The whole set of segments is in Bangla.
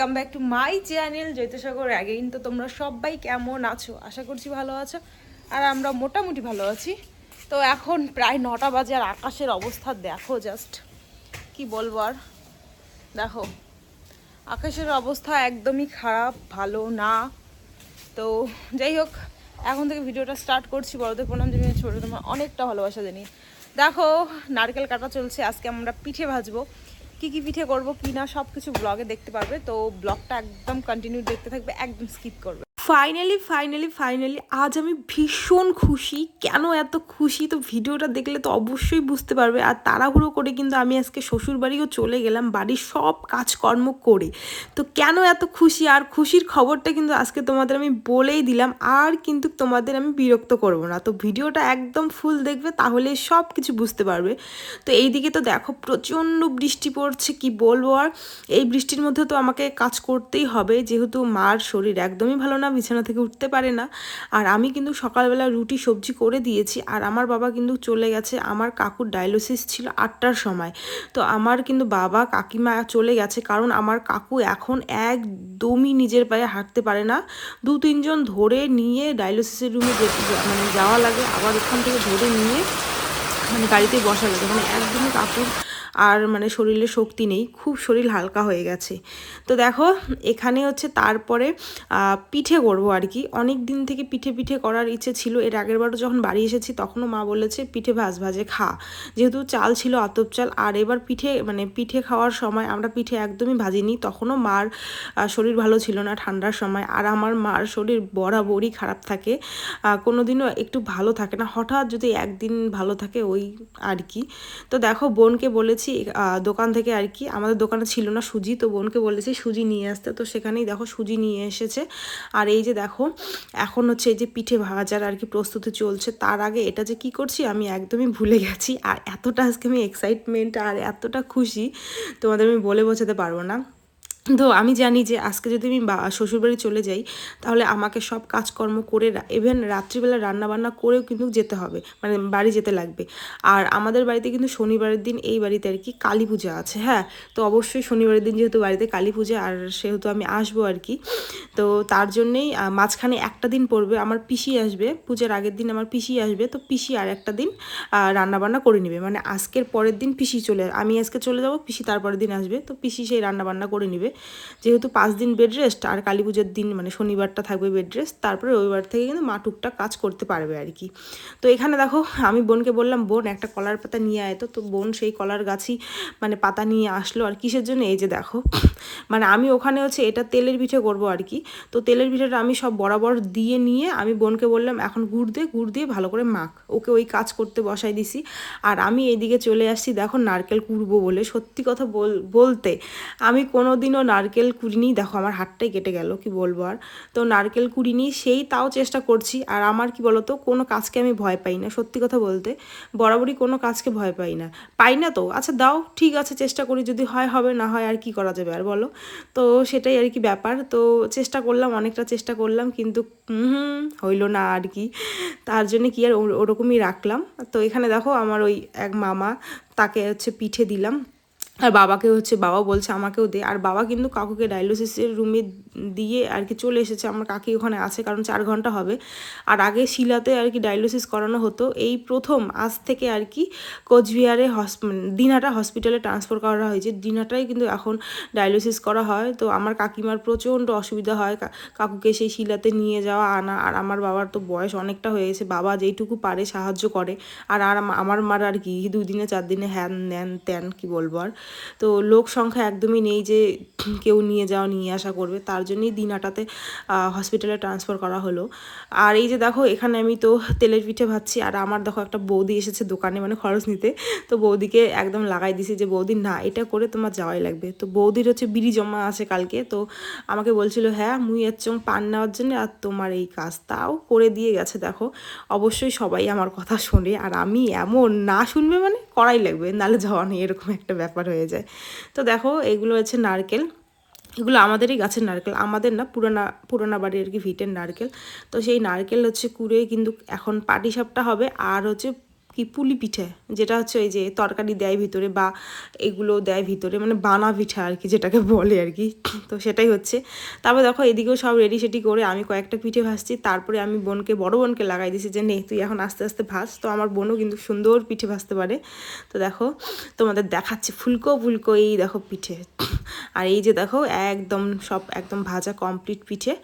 Welcome back to my channel Joitsagar again. তো তোমরা সবাই কেমন আছো? আশা করছি ভালো আছো, আর আমরা মোটামুটি ভালো আছি। তো এখন প্রায় 9টা বাজে, আর আকাশের অবস্থা দেখো, জাস্ট কি বলবো আর। দেখো আকাশের অবস্থা একদমই খারাপ, ভালো না। তো যাই হোক, এখন থেকে ভিডিওটা স্টার্ট করছি। বড়দের প্রণাম জানিয়ে ছোটো তোমার অনেকটা ভালোবাসা জানিয়ে। দেখো নারকেল কাটা চলছে, আজকে আমরা পিঠে ভাজবো। কি কি পিঠে করবো কি না সব কিছু ব্লগে দেখতে পারবে। তো ব্লগটা একদম কন্টিনিউ দেখতে থাকবে, একদম স্কিপ করবে। ফাইনালি আজ আমি ভীষণ খুশি। কেন এত খুশি তো ভিডিওটা দেখলে তো অবশ্যই বুঝতে পারবে। আর তাড়াহুড়ো করে কিন্তু আমি আজকে শ্বশুর বাড়িও চলে গেলাম, বাড়ির সব কাজকর্ম করে। তো কেন এত খুশি, আর খুশির খবরটা কিন্তু আজকে তোমাদের আমি বলেই দিলাম, আর কিন্তু তোমাদের আমি বিরক্ত করব না। তো ভিডিওটা একদম ফুল দেখবে, তাহলে সব কিছু বুঝতে পারবে। তো এইদিকে তো দেখো প্রচণ্ড বৃষ্টি পড়ছে, কি বলবো আর। এই বৃষ্টির মধ্যে তো আমাকে কাজ করতেই হবে, যেহেতু মার শরীর একদমই ভালো না, বিছানা থেকে উঠতে পারে না। আর আমি কিন্তু সকালবেলা রুটি সবজি করে দিয়েছি, আর আমার বাবা কিন্তু চলে গেছে। আমার কাকুর ডায়ালিসিস ছিল 8টার সময়। তো আমার কিন্তু বাবা কাকিমা চলে গেছে, কারণ আমার কাকু এখন একদমই নিজের পায়ে হাঁটতে পারে না। 2-3 জন ধরে নিয়ে ডায়ালিসিসের রুমে মানে যাওয়া লাগে, আবার ওখান থেকে ধরে নিয়ে মানে গাড়িতে বসা লাগে। মানে একদমই কাকুর আর মানে শরীরে শক্তি নেই, খুব শরীর হালকা হয়ে গেছে। তো দেখো এখানে হচ্ছে তারপরে পিঠে করবো আর কি। অনেক দিন থেকে পিঠে করার ইচ্ছে ছিল। এর আগের বারও যখন বাড়ি এসেছি তখনও মা বলেছে পিঠে ভাজে খা, যেহেতু চাল ছিল আতপ চাল। আর এবার পিঠে খাওয়ার সময় আমরা পিঠে একদমই ভাজিনি, তখনও মার শরীর ভালো ছিল না ঠান্ডার সময়। আর আমার মার শরীর বরাবরই খারাপ থাকে, কোনোদিনও একটু ভালো থাকে না, হঠাৎ যদি একদিন ভালো থাকে ওই আর কি। তো দেখো বোনকে বলেছি দোকান থেকে আর কি, আমাদের দোকানে ছিল না সুজি, তো বোনকে বলেছি সুজি নিয়ে আসতে। তো সেখানেই দেখো সুজি নিয়ে এসেছে। আর এই যে দেখো এখন হচ্ছে এই যে পিঠে ভাজার আর কি প্রস্তুতি চলছে। তার আগে এটা যে কি করছি আমি একদমই ভুলে গেছি। আর এতটা আজকে আমি এক্সাইটমেন্ট আর এতটা খুশি তোমাদের আমি বলে বোঝাতে পারবো না। তো আমি জানি যে আজকে যদি আমি শ্বশুরবাড়ি চলে যাই, তাহলে আমাকে সব কাজকর্ম করে ইভেন রাত্রিবেলা রান্নাবান্না করেও কিন্তু যেতে হবে, মানে বাড়ি যেতে লাগবে। আর আমাদের বাড়িতে কিন্তু শনিবারের দিন এই বাড়িতে আর কি কালী পূজা আছে। হ্যাঁ, তো অবশ্যই শনিবারের দিন যেহেতু বাড়িতে কালী পূজা, আর সেহেতু আমি আসবো আর কি। তো তার জন্যেই মাঝখানে একটা দিন পড়বে, আমার পিসি আসবে পূজার আগের দিন, আমার পিসি আসবে। তো পিসি আর একটা দিন রান্নাবান্না করে নেবে, মানে আজকের পরের দিন পিসি আমি আজকে চলে যাব, পিসি তারপরের দিন আসবে। তো পিসি সেই রান্নাবান্না করে নেবে, যেহেতু 5 দিন বেড রেস্ট, আর কালী পুজোর দিন মানে শনিবারটা থাকবে বেড রেস্ট, তারপরে রবিবার থেকে কিন্তু মা টুকটাক কাজ করতে পারবে আর কি। তো এখানে দেখো আমি বোনকে বললাম বোন একটা কলার পাতা নিয়ে আয়। তো বোন সেই কলার গাছই মানে পাতা নিয়ে আসলো। আর কিসের জন্য, এই যে দেখো মানে আমি ওখানে হচ্ছে এটা তেলের পিঠে করবো আর কি। তো তেলের পিঠেটা আমি সব বরাবর দিয়ে নিয়ে আমি বোনকে বললাম এখন গুড় দিয়ে ভালো করে মাখ, ওকে ওই কাজ করতে বসাই দিছি। আর আমি এইদিকে চলে আসছি দেখো নারকেল কুড়বো বলে। সত্যি কথা বলতে আমি কোনোদিনও নারকেল কুড়িনি, দেখো আমার হাতটাই কেটে গেল, কি বলবো আর। তো নারকেল কুড়িনি, সেই তাও চেষ্টা করছি। আর আমার কি বলতো, কোনো কাজকে আমি ভয় পাই না, সত্যি কথা বলতে বরাবরই কোনো কাজকে ভয় পাই না। তো আচ্ছা দাও, ঠিক আছে চেষ্টা করি, যদি হয় হবে, না হয় আর কি করা যাবে আর বলো। তো সেটাই আর কি ব্যাপার। তো চেষ্টা করলাম, অনেকটা চেষ্টা করলাম, কিন্তু হইলো না আর কি। তার জন্য কি আর ওরকমই রাখলাম। তো এখানে দেখো আমার ওই এক মামা, তাকে হচ্ছে পিঠে দিলাম। আর বাবাকে হচ্ছে, বাবা বলছে আমাকেও দে। আর বাবা কিন্তু কাকুকে ডায়ালিসিসের রুমে দিয়ে আর কি চলে এসেছে, আমার কাকি ওখানে আছে, কারণ 4 ঘন্টা হবে। আর আগে শিলাতে আর কি ডায়ালিসিস করানো হতো, এই প্রথম আজ থেকে আর কি কোচবিহারে দিনহাটা হসপিটালে ট্রান্সফার করা হয়েছে। দিনহাটায় কিন্তু এখন ডায়ালিসিস করা হয়। তো আমার কাকিমার প্রচণ্ড অসুবিধা হয় কাকুকে সেই শিলাতে নিয়ে যাওয়া আনা। আর আমার বাবার তো বয়স অনেকটা হয়ে গেছে, বাবা যেইটুকু পারে সাহায্য করে। আর আমার মার আর কি 2 দিনে 4 দিনে হ্যান ন্যান ত্যান, কি বলবো আর। তো লোক সংখ্যা একদমই নেই যে কেউ নিয়ে আসা করবে, তার জন্যই দিনহাটাতে হসপিটালে ট্রান্সফার করা হলো। আর এই যে দেখো এখানে আমি তো তেলের পিঠে ভাজছি। আর আমার দেখো একটা বৌদি এসেছে দোকানে, মানে খরচ নিতে। তো বৌদিকে একদম লাগাই দিছি যে বৌদি না, এটা করে তোমার যাওয়াই লাগবে। তো বৌদির হচ্ছে বিড়ি জমা আছে কালকে, তো আমাকে বলছিল হ্যাঁ মুই এর পান নেওয়ার জন্য, আর তোমার এই কাজ, তাও করে দিয়ে গেছে। দেখো অবশ্যই সবাই আমার কথা শোনে, আর আমি এমন না শুনবে মানে করাই লাগবে, নাহলে যাওয়া নেই, এরকম একটা ব্যাপার হয়ে যায়। তো দেখো এগুলো হচ্ছে নারকেল, এগুলো আমাদেরই গাছের নারকেল, আমাদের না, পুরানা বাড়ির আর কি ভিটের নারকেল। তো সেই নারকেল হচ্ছে কুড়ে কিন্তু এখন পাটিসাপটা হবে, আর হচ্ছে কি পুলি পিঠে, যেটা হচ্ছে ওই যে তরকারি দেয় ভিতরে বা এগুলো দেয় ভিতরে, মানে বানা পিঠা আর কি যেটাকে বলে আর কি। তো সেটাই হচ্ছে। তারপর দেখো এদিকেও সব রেডি সেডি করে আমি কয়েকটা পিঠে ভাজছি, তারপরে আমি বড় বোনকে লাগাই দিয়েছি যে নে তুই এখন আস্তে আস্তে ভাজ। তো আমার বোনও কিন্তু সুন্দর পিঠে ভাজতে পারে। তো দেখো তোমাদের দেখাচ্ছি ফুলকো ফুলকো এই দেখো পিঠে। আর এই যে দেখো একদম সব একদম ভাজা কমপ্লিট পিঠে।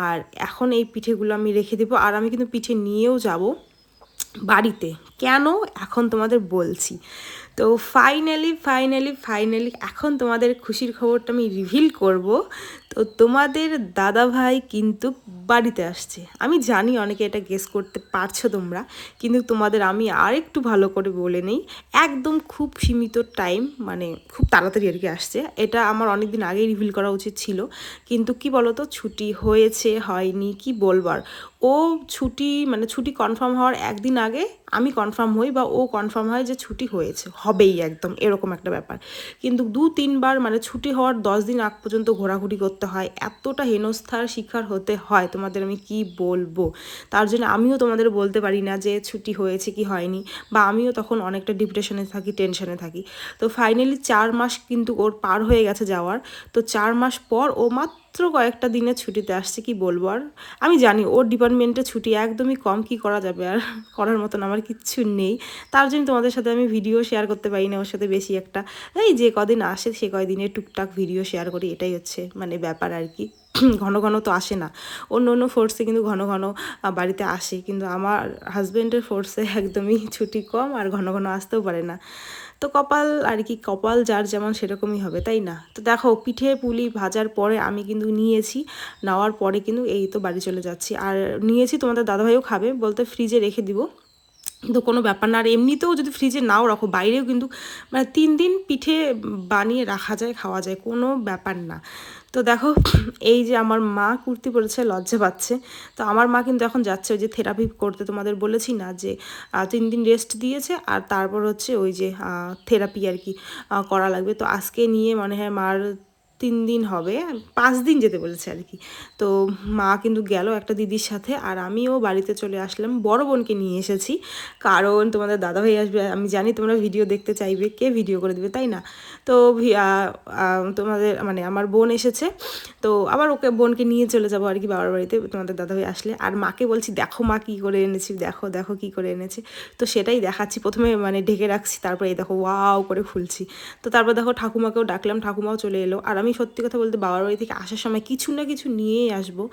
আর এখন এই পিঠেগুলো আমি রেখে দেবো, আর আমি কিন্তু পিঠে নিয়েও যাব বাড়িতে। কেন এখন তোমাদের বলছি। তো ফাইনালি এখন তোমাদের খুশির খবরটা আমি রিভিল করব। তো তোমাদের দাদা ভাই কিন্তু বাড়িতে আসছে। আমি জানি অনেকে এটা গেস করতে পারছো তোমরা, কিন্তু তোমাদের আমি আরেকটু ভালো করে বলে নেই। একদম খুব সীমিত টাইম, মানে খুব তাড়াতাড়ি আর কি আসছে। এটা আমার অনেক দিন আগেই রিভিল করা উচিত ছিল, কিন্তু কি বলতো ছুটি হয়েছে হয়নি কি বলবার। ও ছুটি মানে ছুটি কনফার্ম হওয়ার একদিন আগে আমি কনফার্ম হই বা ও কনফার্ম হয় যে ছুটি হয়েছে, হবেই একদম এরকম একটা ব্যাপার। কিন্তু 2-3 বার মানে ছুটি হওয়ার 10 দিন আগ পর্যন্ত ঘোরাঘুরি করতে হয়, এতটা হেনস্থার শিকার হতে হয় তোমাদের আমি কি বলবো। তার জন্য আমিও তোমাদের বলতে পারি না যে ছুটি হয়েছে কি হয়নি, বা আমিও তখন অনেকটা ডিপ্রেশনে থাকি, টেনশনে থাকি। তো ফাইনালি 4 মাস কিন্তু ওর পার হয়ে গেছে যাওয়ার। তো 4 মাস পর ও মাত্র কয়েকটা দিনের ছুটিতে আসছে, কি বলবো। আর আমি জানি ওর ডিপার্টমেন্টে ছুটি একদমই কম, কি করা যাবে, আর করার মতন আমার কিচ্ছু নেই। তার জন্য তোমাদের সাথে আমি ভিডিও শেয়ার করতে পারি না ওর সাথে বেশি একটা। এই যে কদিন আসে সে কয়দিনে টুকটাক ভিডিও শেয়ার করি, এটাই হচ্ছে মানে ব্যাপার আর কি। ঘন ঘন তো আসে না। অন্য ফোর্সে কিন্তু ঘন ঘন বাড়িতে আসে, কিন্তু আমার হাজব্যান্ডের ফোর্সে একদমই ছুটি কম আর ঘন ঘন আসতেও পারে না। তো কপাল আর কি, কপাল যার যেমন সেরকমই হবে, তাই না। তো দেখো পিঠে পুলি ভাজার পরে আমি কিন্তু নিয়েছি, নেওয়ার পরে কিন্তু এই তো বাড়ি চলে যাচ্ছি। আর নিয়েছি তোমাদের দাদাভাইও খাবে, বলতে ফ্রিজে রেখে দিব, কিন্তু কোনো ব্যাপার না। আর এমনিতেও যদি ফ্রিজে নাও রাখো, বাইরেও কিন্তু মানে 3 দিন পিঠে বানিয়ে রাখা যায়, খাওয়া যায়, কোনো ব্যাপার না। তো দেখো এই যে আমার মা কুর্তি পরেছে, লজ্জা পাচ্ছে। তো আমার মা কিন্তু এখন যাচ্ছে ওই যে থেরাপি করতে, তোমাদের বলেছি না যে 3 দিন রেস্ট দিয়েছে, আর তারপর হচ্ছে ওই যে থেরাপি আর কি করা লাগবে। তো আজকে নিয়ে মনে হয় মার 3 দিন হবে, 5 দিন যেতে বলেছে আর কি। তো মা কিন্তু গেল একটা দিদির সাথে, আর আমিও বাড়িতে চলে আসলাম, বড় বোনকে নিয়ে এসেছি। কারণ তোমাদের দাদাভাই আসবে, আমি জানি তোমরা ভিডিও দেখতে চাইবে, কে ভিডিও করে দেবে, তাই না। তো তোমাদের মানে আমার বোন এসেছে, তো আবার ওকে বোনকে নিয়ে চলে যাবো আর কি বাবার বাড়িতে তোমাদের দাদাভাই আসলে। আর মাকে বলছি দেখো মা কী করে এনেছি, দেখো দেখো কী করে এনেছি। তো সেটাই দেখাচ্ছি, প্রথমে মানে ঢেকে রাখছি, তারপরে এই দেখো ওয়াও করে খুলছি। তো তারপর দেখো ঠাকুমাকেও ডাকলাম, ঠাকুমাও চলে এলো। আর আমি সত্যি কথা বলতে বাবার বাড়ি থেকে আসার সময় কিছু না কিছু নিয়েই আসবো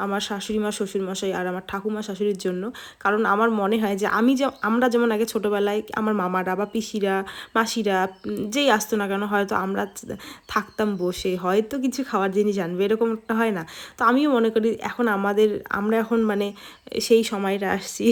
আমার শাশুড়ি মা, শ্বশুরমশাই আর আমার ঠাকুমা শাশুড়ির জন্য। কারণ আমার মনে হয় যে আমরা যেমন আগে ছোটোবেলায় আমার মামারা বা পিসিরা মাসিরা যেই আসতো না কেন, হয়তো আমরা থাকতাম বসে, হয়তো কিছু খাওয়ার জিনিস আনবে, এরকম একটা হয় না। তো আমিও মনে করি এখন আমরা এখন মানে সেই সময়টা আসছি।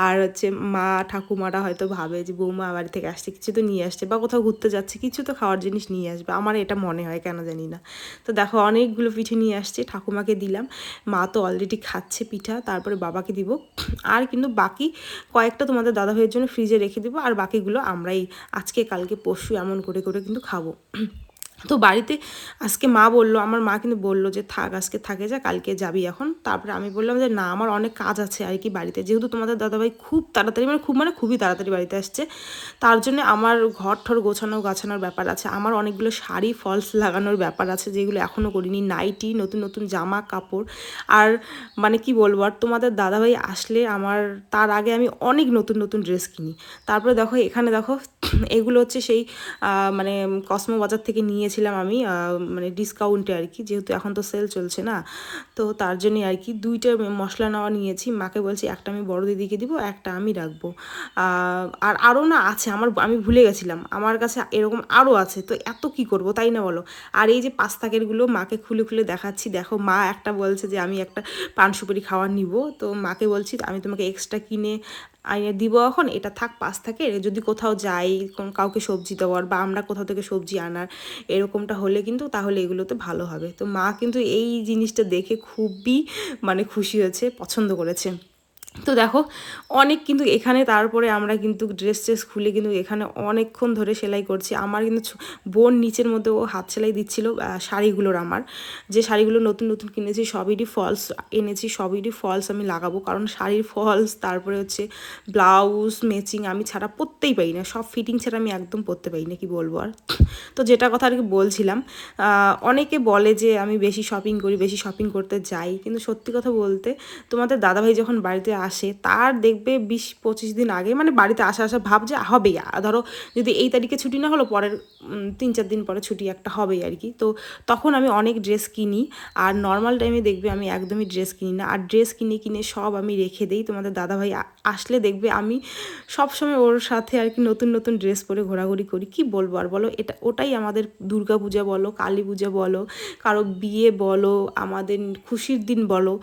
আর হচ্ছে মা ঠাকুমারা হয়তো ভাবে যে বৌমা বাড়ি থেকে আসছে, কিছু তো নিয়ে আসছে, বা কোথাও ঘুরতে যাচ্ছে, কিছু তো খাওয়ার জিনিস নিয়ে আসবে, আমার এটা মনে হয়, কেন জানি না। তো দেখো অনেকগুলো পিঠে নিয়ে আসছে, ঠাকুমাকে দিলাম, মা তো অলরেডি খাচ্ছে পিঠা, তারপরে বাবাকে দিব। আর কিন্তু বাকি কয়েকটা তোমাদের দাদাভাইয়ের জন্য ফ্রিজে রেখে দেবো, আর বাকিগুলো আমরাই আজকে কালকে পরশু এমন করে করে কিন্তু খাবো। তো বাড়িতে আজকে মা বললো, আমার মা কিন্তু বললো যে থাক, আজকে থাকে যা, কালকে যাবি এখন। তারপরে আমি বললাম যে না, আমার অনেক কাজ আছে আর কি বাড়িতে, যেহেতু তোমাদের দাদাভাই খুব তাড়াতাড়ি মানে খুবই তাড়াতাড়ি বাড়িতে আসছে, তার জন্য আমার ঘর ঠর গাছানোর ব্যাপার আছে, আমার অনেকগুলো শাড়ি ফলস লাগানোর ব্যাপার আছে যেগুলো এখনও করিনি, নাইটি, নতুন নতুন জামা কাপড়। আর মানে কি বলবো, আর তোমাদের দাদাভাই আসলে আমার তার আগে আমি অনেক নতুন নতুন ড্রেস কিনি। তারপরে দেখো এখানে দেখো এগুলো হচ্ছে সেই মানে কসমো বাজার থেকে নিয়েছিলাম আমি, মানে ডিসকাউন্টে আর কি, যেহেতু এখন তো সেল চলছে না। তো তার জন্যই আর কি 2টা মশলা নেওয়া নিয়েছি। মাকে বলছি একটা আমি বড় দিদিকে দিব, একটা আমি রাখবো। আর আরও না আছে আমি ভুলে গেছিলাম, আমার কাছে এরকম আরও আছে, তো এত কি করব, তাই না বলো। আর এই যে 5 প্যাকেটগুলো মাকে খুলে খুলে দেখাচ্ছি, দেখো মা একটা বলছে যে আমি একটা পান সুপারি খাওয়ার নিব, তো মাকে বলছি আমি তোমাকে এক্সট্রা কিনে আইনে দিব, এখন এটা থাক 5 থাকে, যদি কোথাও যাই কাউকে সবজি দেওয়ার বা আমরা কোথাও থেকে সবজি আনার এরকমটা হলে কিন্তু তাহলে এগুলোতে ভালো হবে। তো মা কিন্তু এই জিনিসটা দেখে খুবই মানে খুশি হয়েছে, পছন্দ করেছে। তো দেখো অনেক কিন্তু এখানে তারপরে আমরা কিন্তু ড্রেস খুলে কিন্তু এখানে অনেকক্ষণ ধরে সেলাই করছি। আমার কিন্তু বোন নিচের মধ্যে ও হাত সেলাই দিচ্ছিল শাড়িগুলোর। আমার যে শাড়িগুলো নতুন নতুন কিনেছি সবইরই ফলস এনেছি, সবইরই ফলস আমি লাগাবো, কারণ শাড়ির ফলস তারপরে হচ্ছে ব্লাউজ ম্যাচিং আমি ছাড়া পরতেই পারি না, সব ফিটিং ছাড়া আমি একদম পরতে পারি না, কি বলবো আর। তো যেটা কথা আর কি বলছিলাম, অনেকে বলে যে আমি বেশি শপিং করি, বেশি শপিং করতে যাই, কিন্তু সত্যি কথা বলতে তোমাদের দাদাভাই যখন বাড়িতে আসে তার দেখবে 20-25 দিন আগে মানে বাড়িতে আসা ভাব যে হবেই। ধরো যদি এই তারিখে ছুটি না হলো, পরের 3-4 দিন পরে ছুটি একটা হবেই আর কি। তো তখন আমি অনেক ড্রেস কিনি, আর নর্মাল টাইমে দেখবে আমি একদমই ড্রেস কিনি না, আর ড্রেস কিনে সব আমি রেখে দিই। তোমাদের দাদাভাই আসলে দেখবে আমি সবসময় ওর সাথে আর কি নতুন নতুন ড্রেস পরে ঘোরাঘুরি করি, কি বলবো আর বলো। ওটাই আমাদের দুর্গা পূজা বলো, কালী পূজা বলো, কারো বিয়ে বলো, আমাদের খুশির দিন বলো,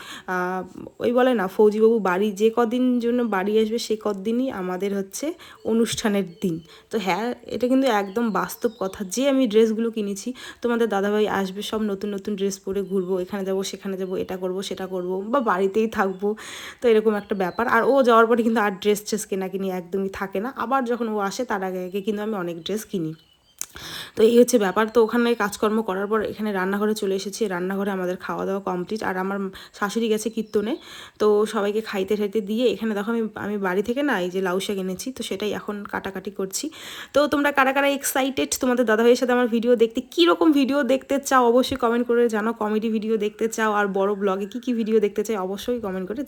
ওই বলে না ফৌজিবাবু বাড়ি যে কদিন জন্য বাড়ি আসবে সে কদিনই আমাদের হচ্ছে অনুষ্ঠানের দিন। তো হ্যাঁ, এটা কিন্তু একদম বাস্তব কথা যে আমি ড্রেসগুলো কিনেছি, তোমাদের দাদাভাই আসবে সব নতুন নতুন ড্রেস পরে ঘুরবো, এখানে যাবো সেখানে যাবো, এটা করবো সেটা করবো, বা বাড়িতেই থাকবো। তো এরকম একটা ব্যাপার। আর ও যাওয়ার পরে কিন্তু আর ড্রেস কেনাকিনি একদমই থাকে না। আবার যখন ও আসে তার আগে আগে কিন্তু আমি অনেক ড্রেস কিনি। তো এই হচ্ছে ব্যাপার। তো ওখানে কাজকর্ম করার পর এখানে রান্নাঘরে চলে এসেছি। রান্নাঘরে আমাদের খাওয়া দাওয়া কমপ্লিট, আর আমার শাশুড়ি গেছে কীর্তনে। তো সবাইকে খাইতে দিয়ে এখানে দেখো আমি বাড়ি থেকে না এই যে লাউ শাক এনেছি, তো সেটাই এখন কাটাকাটি করছি। তো তোমরা কারা কারা এক্সাইটেড তোমাদের দাদাভাইয়ের সাথে আমার ভিডিও দেখতে, কীরকম ভিডিও দেখতে চাও অবশ্যই কমেন্ট করে জানো। কমেডি ভিডিও দেখতে চাও আর বড় ব্লগে কী ভিডিও দেখতে চাই অবশ্যই কমেন্ট করে